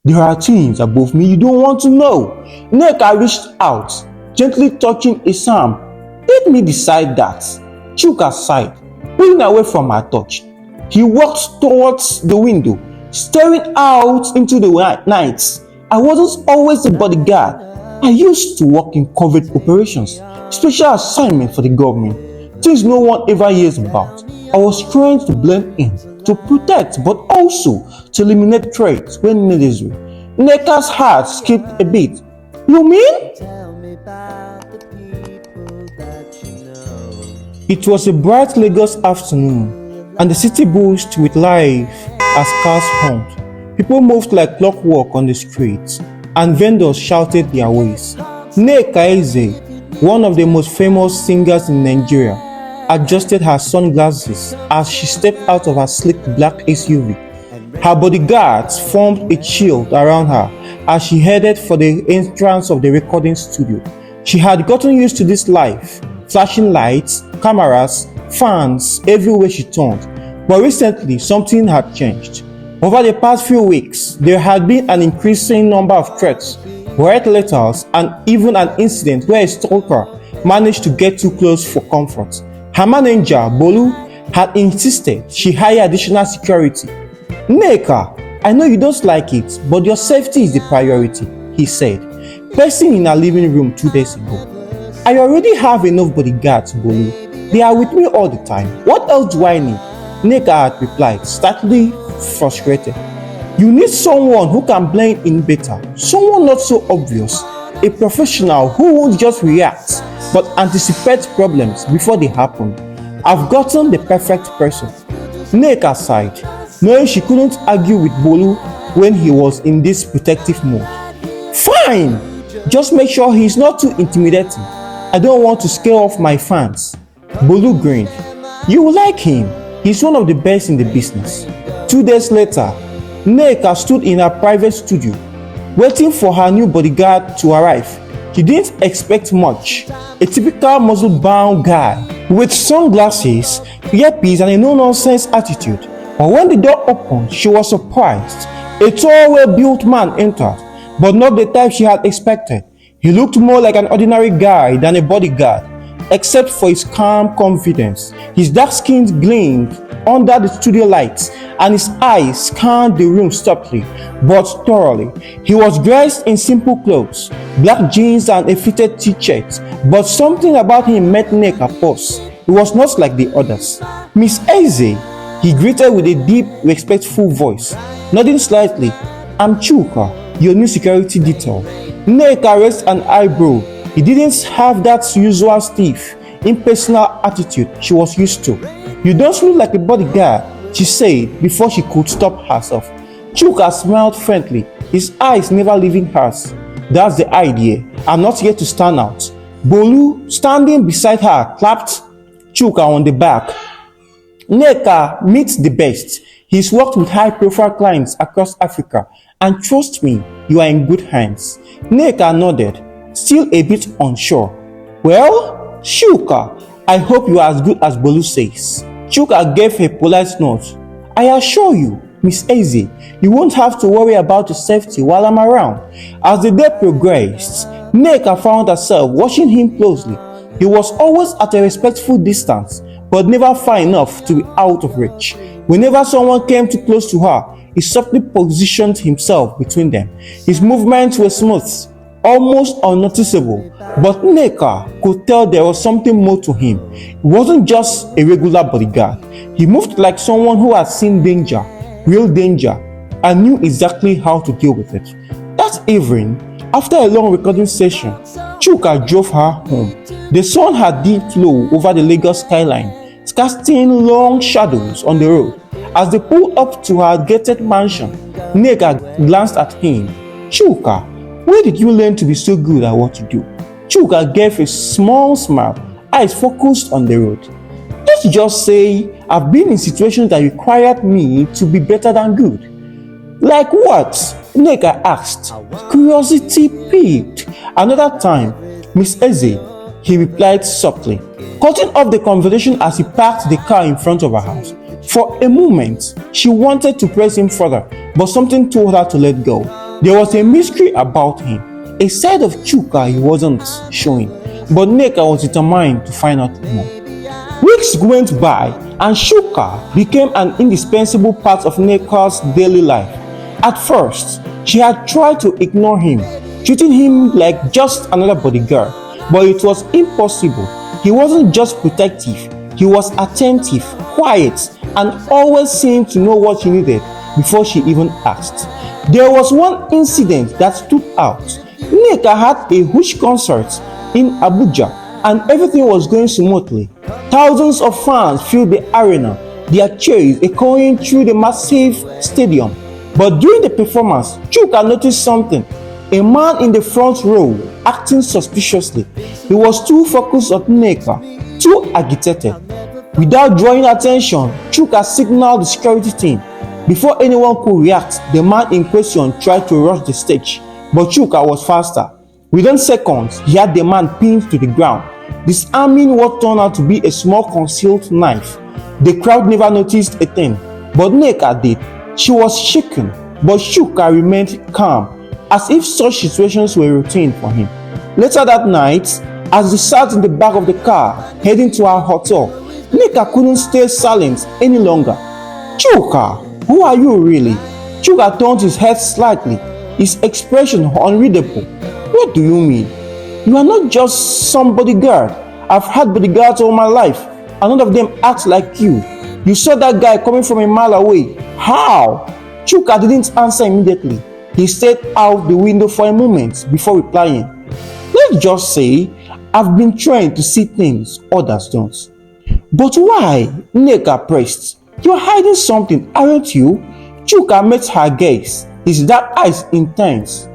There are things above me you don't want to know. Nneka reached out, gently touching his arm. Let me decide that. Chuka sighed, pulling away from her touch. He walked towards the window, staring out into the night. I wasn't always a bodyguard. I used to work in covert operations, special assignment for the government, things no one ever hears about. I was trying to blend in, to protect, but also to eliminate threats when necessary. Nneka's heart skipped a beat. You mean? It was a bright Lagos afternoon, and the city buzzed with life as cars honked. People moved like clockwork on the streets, and vendors shouted their ways. Nneka Eze, one of the most famous singers in Nigeria, adjusted her sunglasses as she stepped out of her sleek black SUV. Her bodyguards formed a shield around her as she headed for the entrance of the recording studio. She had gotten used to this life, flashing lights, cameras, fans everywhere she turned. But recently, something had changed. Over the past few weeks, there had been an increasing number of threats, riot letters, and even an incident where a stalker managed to get too close for comfort. Her manager, Bolu, had insisted she hire additional security. Nneka, I know you don't like it, but your safety is the priority, he said, pacing in her living room 2 days ago. I already have enough bodyguards, Bolu. They are with me all the time. What else do I need? Nneka had replied, slightly frustrated. You need someone who can blend in better, someone not so obvious, a professional who won't just react, but anticipate problems before they happen. I've gotten the perfect person. Nneka sighed, knowing she couldn't argue with Bolu when he was in this protective mode. Fine! Just make sure he's not too intimidating. I don't want to scare off my fans. Bolu grinned. You will like him. He's one of the best in the business. 2 days later, Nneka stood in her private studio, waiting for her new bodyguard to arrive. She didn't expect much. A typical muscle-bound guy with sunglasses, earpiece, and a no-nonsense attitude. But when the door opened, she was surprised. A tall, well-built man entered, but not the type she had expected. He looked more like an ordinary guy than a bodyguard, except for his calm confidence. His dark skin gleamed under the studio lights, and his eyes scanned the room softly but thoroughly. He was dressed in simple clothes, black jeans and a fitted t-shirt, but something about him made Nneka pause. He was not like the others. Miss Eze, he greeted with a deep, respectful voice, nodding slightly. I'm Chuka, your new security detail. Nneka raised an eyebrow. He didn't have that usual stiff, impersonal attitude she was used to. You don't look like a bodyguard, she said before she could stop herself. Chuka smiled friendly, his eyes never leaving hers. That's the idea. I'm not here to stand out. Bolu, standing beside her, clapped Chuka on the back. Nneka meets the best. He's worked with high-profile clients across Africa, and trust me, you are in good hands. Nneka nodded, still a bit unsure. Well, Chuka, I hope you are as good as Bolu says. Chuka gave a polite nod. I assure you, Miss Eze, you won't have to worry about your safety while I'm around. As the day progressed, Nneka found herself watching him closely. He was always at a respectful distance, but never far enough to be out of reach. Whenever someone came too close to her, he softly positioned himself between them. His movements were smooth, almost unnoticeable, but Nneka could tell there was something more to him. He wasn't just a regular bodyguard. He moved like someone who had seen danger, real danger, and knew exactly how to deal with it. That evening, after a long recording session, Chuka drove her home. The sun had dipped low over the Lagos skyline, casting long shadows on the road. As they pulled up to her gated mansion, Nneka glanced at him. Chuka, where did you learn to be so good at what you do? Chuka gave a small smile, eyes focused on the road. Let's just say I've been in situations that required me to be better than good. Like what? Nneka asked. Curiosity piqued. Another time, Miss Eze, he replied softly, cutting off the conversation as he parked the car in front of her house. For a moment, she wanted to press him further, but something told her to let go. There was a mystery about him, a side of Chuka he wasn't showing, but Nneka was determined to find out more. Weeks went by and Chuka became an indispensable part of Nneka's daily life. At first, she had tried to ignore him, treating him like just another bodyguard, but it was impossible. He wasn't just protective, he was attentive, quiet, and always seemed to know what she needed before she even asked. There was one incident that stood out. Nneka had a huge concert in Abuja and everything was going smoothly. Thousands of fans filled the arena, their cheers echoing through the massive stadium. But during the performance, Chuka noticed something. A man in the front row acting suspiciously. He was too focused on Nneka, too agitated. Without drawing attention, Chuka signaled the security team. Before anyone could react, the man in question tried to rush the stage, but Chuka was faster. Within seconds, he had the man pinned to the ground, disarming what turned out to be a small concealed knife. The crowd never noticed a thing, but Nneka did. She was shaken, but Chuka remained calm, as if such situations were routine for him. Later that night, as they sat in the back of the car heading to our hotel, Nneka couldn't stay silent any longer. Chuka, who are you really? Chuka turned his head slightly, his expression unreadable. What do you mean? You are not just some bodyguard. I've had bodyguards all my life, and none of them act like you. You saw that guy coming from a mile away. How? Chuka didn't answer immediately. He stared out the window for a moment before replying. Let's just say I've been trained to see things others don't. But why? Nneka pressed. You're hiding something, aren't you? Chuka met her gaze, his dark eyes intense.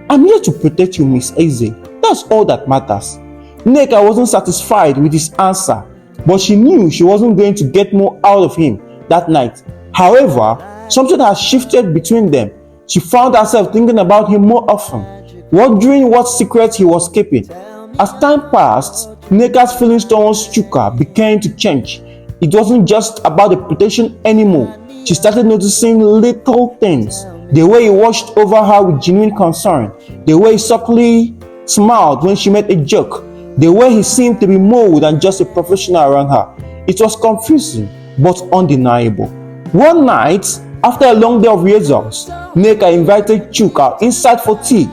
I'm here to protect you, Miss Eze. That's all that matters. Nneka wasn't satisfied with his answer, but she knew she wasn't going to get more out of him that night. However, something had shifted between them. She found herself thinking about him more often, wondering what secret he was keeping. As time passed, Nneka's feelings towards Chuka began to change. It wasn't just about the protection anymore. She started noticing little things. The way he watched over her with genuine concern, the way he softly smiled when she made a joke, the way he seemed to be more than just a professional around her. It was confusing but undeniable. One night, after a long day of rehearsals, Nneka invited Chuka inside for tea.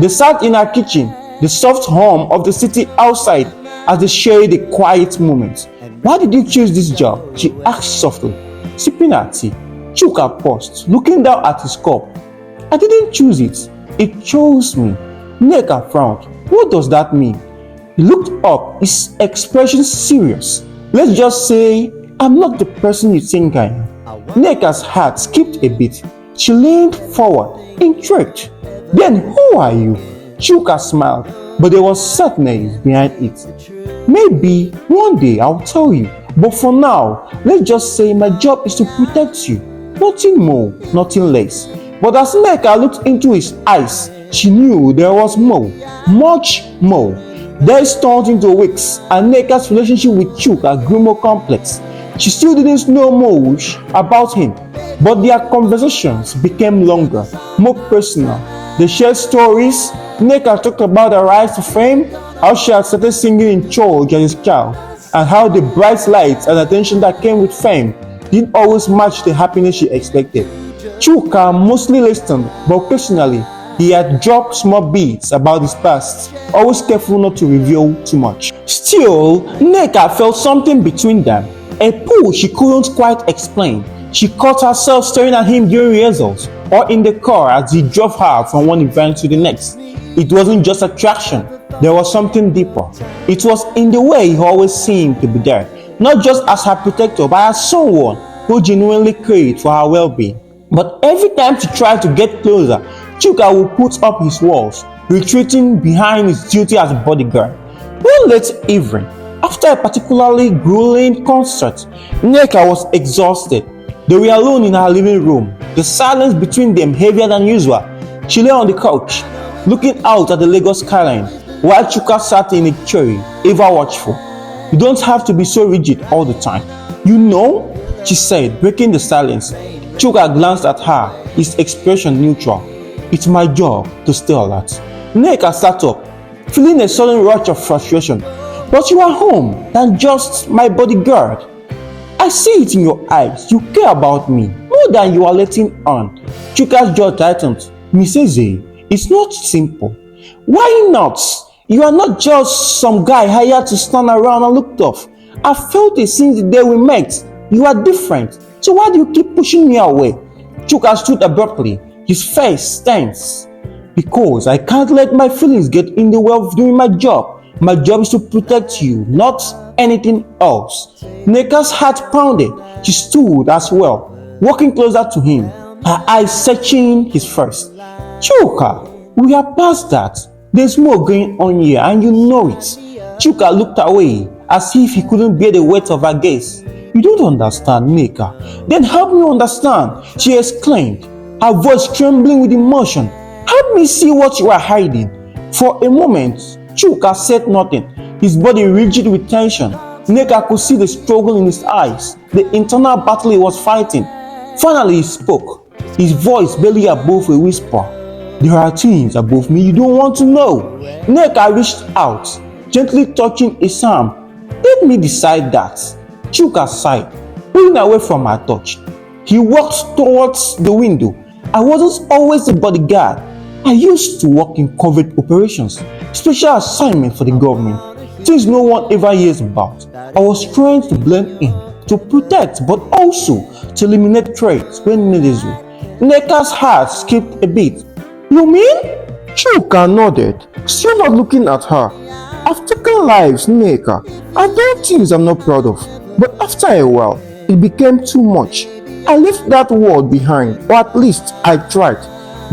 They sat in her kitchen, the soft hum of the city outside, as they shared a quiet moment. Why did you choose this job? She asked softly. Sipping her tea, Chuka paused, looking down at his cup. I didn't choose it. It chose me. Nneka frowned. What does that mean? He looked up, his expression serious. Let's just say I'm not the person you think I am. Nneka's heart skipped a beat. She leaned forward, intrigued. Then who are you? Chuka smiled, but there was sadness behind it. Maybe one day I'll tell you, but for now, let's just say my job is to protect you. Nothing more, nothing less. But as Nneka looked into his eyes, she knew there was more, much more. Days turned into weeks, and Nneka's relationship with Chuka grew more complex. She still didn't know much about him, but their conversations became longer, more personal. They shared stories. Nneka talked about her rise to fame, how she had started singing in church as a child, and how the bright lights and attention that came with fame didn't always match the happiness she expected. Chuka mostly listened, but occasionally he had dropped small bits about his past, always careful not to reveal too much. Still, Nneka felt something between them, a pull she couldn't quite explain. She caught herself staring at him during rehearsals or in the car as he drove her from one event to the next. It wasn't just attraction, there was something deeper. It was in the way he always seemed to be there, not just as her protector, but as someone who genuinely cared for her well-being. But every time she tried to get closer, Chuka would put up his walls, retreating behind his duty as a bodyguard. One late evening, after a particularly grueling concert, Nneka was exhausted. They were alone in her living room, the silence between them heavier than usual. She lay on the couch, looking out at the Lagos skyline, while Chuka sat in a chair, ever watchful. You don't have to be so rigid all the time. You know, she said, breaking the silence. Chuka glanced at her, his expression neutral. It's my job to stay alert. Nneka sat up, feeling a sudden rush of frustration. But you are home than just my bodyguard. I see it in your eyes. You care about me more than you are letting on. Chuka's jaw tightened. Mrs. A, it's not simple. Why not? You are not just some guy hired to stand around and look tough. I felt it since the day we met. You are different. So why do you keep pushing me away? Chuka stood abruptly, his face tense. Because I can't let my feelings get in the way of doing my job. My job is to protect you, not anything else. Nneka's heart pounded. She stood as well, walking closer to him, her eyes searching his face. Chuka, we are past that. There's more going on here and you know it. Chuka looked away as if he couldn't bear the weight of her gaze. You don't understand, Nneka. Then help me understand, she exclaimed, her voice trembling with emotion. Help me see what you are hiding. For a moment, Chuka said nothing, his body rigid with tension. Nneka could see the struggle in his eyes, the internal battle he was fighting. Finally he spoke, his voice barely above a whisper. There are things above me you don't want to know. Nneka reached out, gently touching his arm. Let me decide that. Chuka sighed, pulling away from her touch. He walked towards the window. I wasn't always a bodyguard. I used to work in covert operations, special assignment for the government, things no one ever hears about. I was trying to blend in, to protect, but also to eliminate threats when necessary. Nneka's heart skipped a beat. You mean? Chuka nodded, still not looking at her. I've taken lives, Nneka. I've done things I'm not proud of, but after a while, it became too much. I left that world behind, or at least I tried.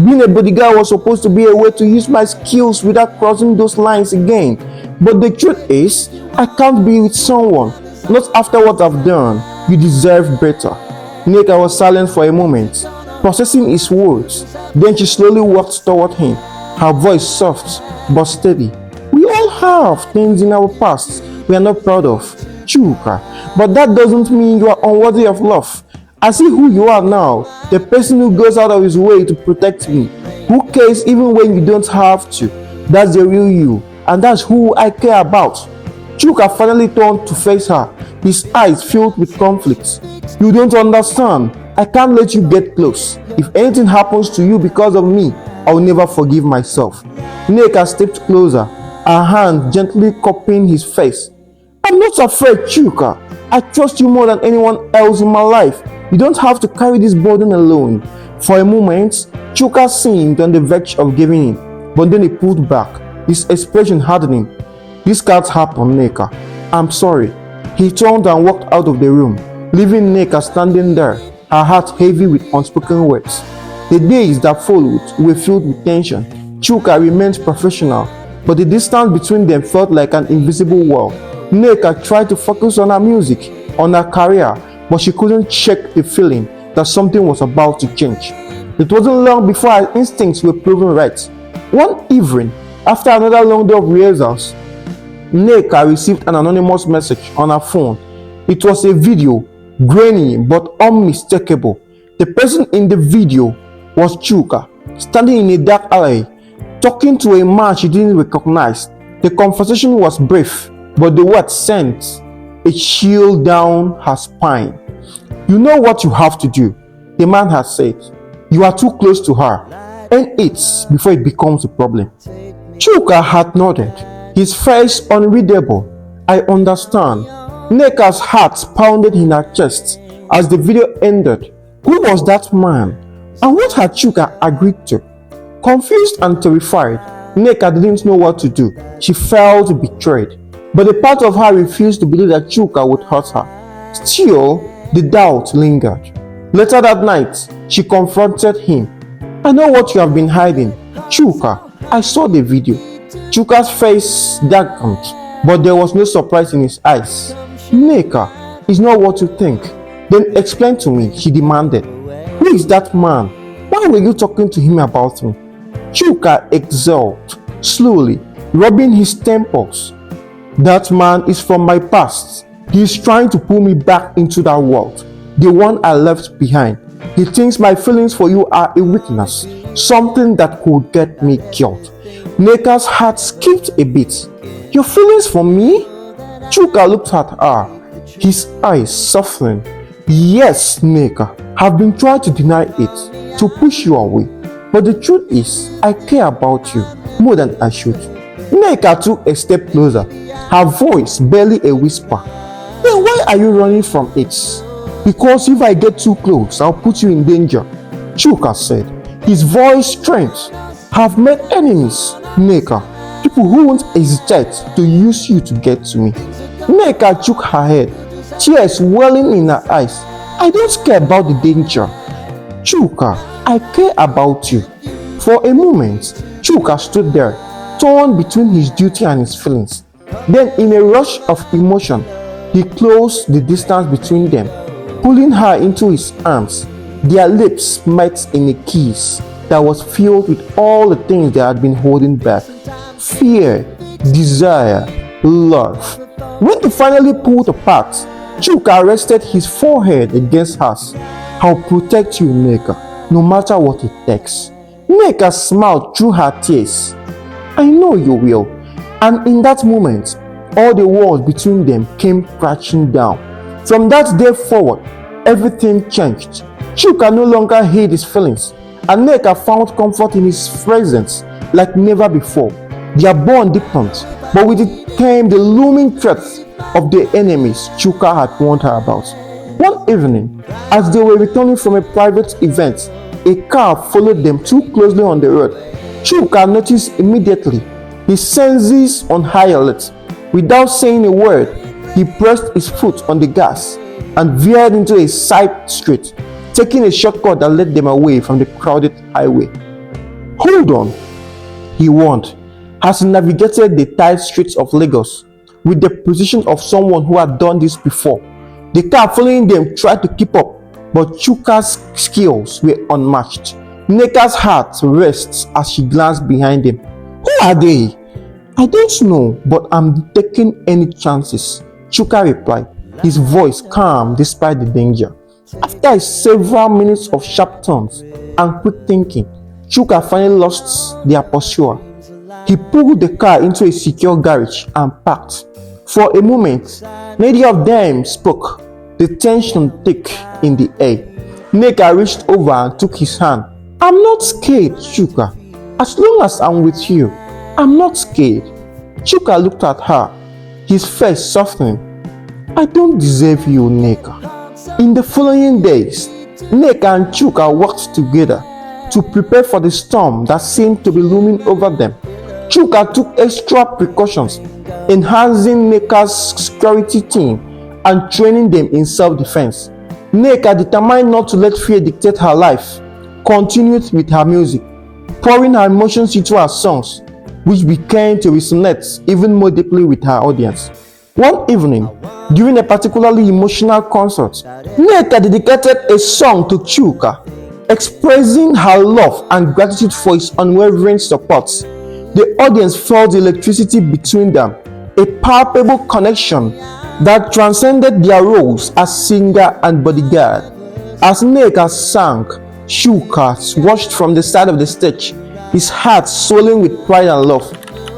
Being a bodyguard was supposed to be a way to use my skills without crossing those lines again. But the truth is, I can't be with someone, not after what I've done. You deserve better. Nneka was silent for a moment, processing his words. Then she slowly walked toward him, her voice soft but steady. We all have things in our past we are not proud of, Chuka, but that doesn't mean you are unworthy of love. I see who you are now, the person who goes out of his way to protect me, who cares even when you don't have to. That's the real you, and that's who I care about. Chuka finally turned to face her, his eyes filled with conflict. You don't understand. I can't let you get close. If anything happens to you because of me, I will never forgive myself. Nneka stepped closer, her hand gently cupping his face. I'm not afraid, Chuka. I trust you more than anyone else in my life. You don't have to carry this burden alone. For a moment, Chuka seemed on the verge of giving in, but then he pulled back, his expression hardening. This can't happen, Nneka. I'm sorry. He turned and walked out of the room, leaving Nneka standing there, her heart heavy with unspoken words. The days that followed were filled with tension. Chuka remained professional, but the distance between them felt like an invisible wall. Nneka tried to focus on her music, on her career, but she couldn't shake the feeling that something was about to change. It wasn't long before her instincts were proven right. One evening, after another long day of rehearsals, Nneka received an anonymous message on her phone. It was a video, grainy but unmistakable. The person in the video was Chuka, standing in a dark alley, talking to a man she didn't recognize. The conversation was brief, but the words sent a chill down her spine. You know what you have to do, the man had said. You are too close to her. End it before it becomes a problem. Chuka had nodded, his face unreadable. I understand. Nneka's heart pounded in her chest as the video ended. Who was that man? And what had Chuka agreed to? Confused and terrified, Nneka didn't know what to do. She felt betrayed. But a part of her refused to believe that Chuka would hurt her. Still, the doubt lingered. Later that night, she confronted him. I know what you have been hiding. Chuka, I saw the video. Chuka's face darkened, but there was no surprise in his eyes. Nneka, it's not what you think. Then explain to me, she demanded. Who is that man? Why were you talking to him about me? Chuka exhaled, slowly, rubbing his temples. That man is from my past. He is trying to pull me back into that world, the one I left behind. He thinks my feelings for you are a weakness, something that could get me killed. Neka's heart skipped a beat. Your feelings for me? Chuka looked at her, his eyes softening. Yes, Neka, I've been trying to deny it, to push you away. But the truth is, I care about you more than I should. Neka took a step closer, her voice barely a whisper. Then why are you running from it? Because if I get too close, I'll put you in danger, Chuka said, his voice strained. I've met enemies, Neka, people who won't hesitate to use you to get to me. Neka shook her head, tears welling in her eyes. I don't care about the danger. Chuka, I care about you. For a moment, Chuka stood there, torn between his duty and his feelings. Then, in a rush of emotion, he closed the distance between them, pulling her into his arms. Their lips met in a kiss that was filled with all the things they had been holding back: fear, desire, love. When they finally pulled apart, Chuka rested his forehead against hers. I'll protect you, Neka, no matter what it takes. Neka smiled through her tears. I know you will. And in that moment, all the walls between them came crashing down. From that day forward, everything changed. Chuka no longer hid his feelings, and Neka found comfort in his presence like never before. Their bond deepened, but with it came the looming threat of the enemies Chuka had warned her about. One evening, as they were returning from a private event, a car followed them too closely on the road. Chuka noticed immediately, his senses on high alert. Without saying a word, he pressed his foot on the gas and veered into a side street, taking a shortcut that led them away from the crowded highway. Hold on, he warned, as he navigated the tight streets of Lagos with the precision of someone who had done this before. The car following them tried to keep up, but Chuka's skills were unmatched. Neka's heart raced as she glanced behind him. Who are they? I don't know, but I'm taking any chances, Chuka replied, his voice calm despite the danger. After several minutes of sharp turns and quick thinking, Chuka finally lost their pursuer. He pulled the car into a secure garage and parked. For a moment, neither of them spoke, the tension thick in the air. Neka reached over and took his hand. I'm not scared, Chuka. As long as I'm with you, I'm not scared. Chuka looked at her, his face softening. I don't deserve you, Neka. In the following days, Neka and Chuka worked together to prepare for the storm that seemed to be looming over them. Chuka took extra precautions, enhancing Neka's security team and training them in self-defense. Neka, determined not to let fear dictate her life, continued with her music, pouring her emotions into her songs, which began to resonate even more deeply with her audience. One evening, during a particularly emotional concert, Neka dedicated a song to Chuka, expressing her love and gratitude for his unwavering support. The audience felt the electricity between them, a palpable connection that transcended their roles as singer and bodyguard. As Neka sang, Chuka watched from the side of the stage, his heart swelling with pride and love.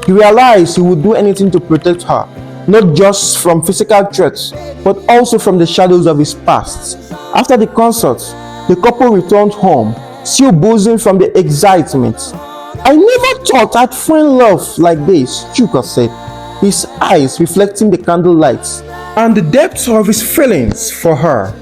He realized he would do anything to protect her, not just from physical threats, but also from the shadows of his past. After the concert, the couple returned home, still buzzing from the excitement. I never thought I'd find love like this, Chuka said, his eyes reflecting the candlelight and the depth of his feelings for her.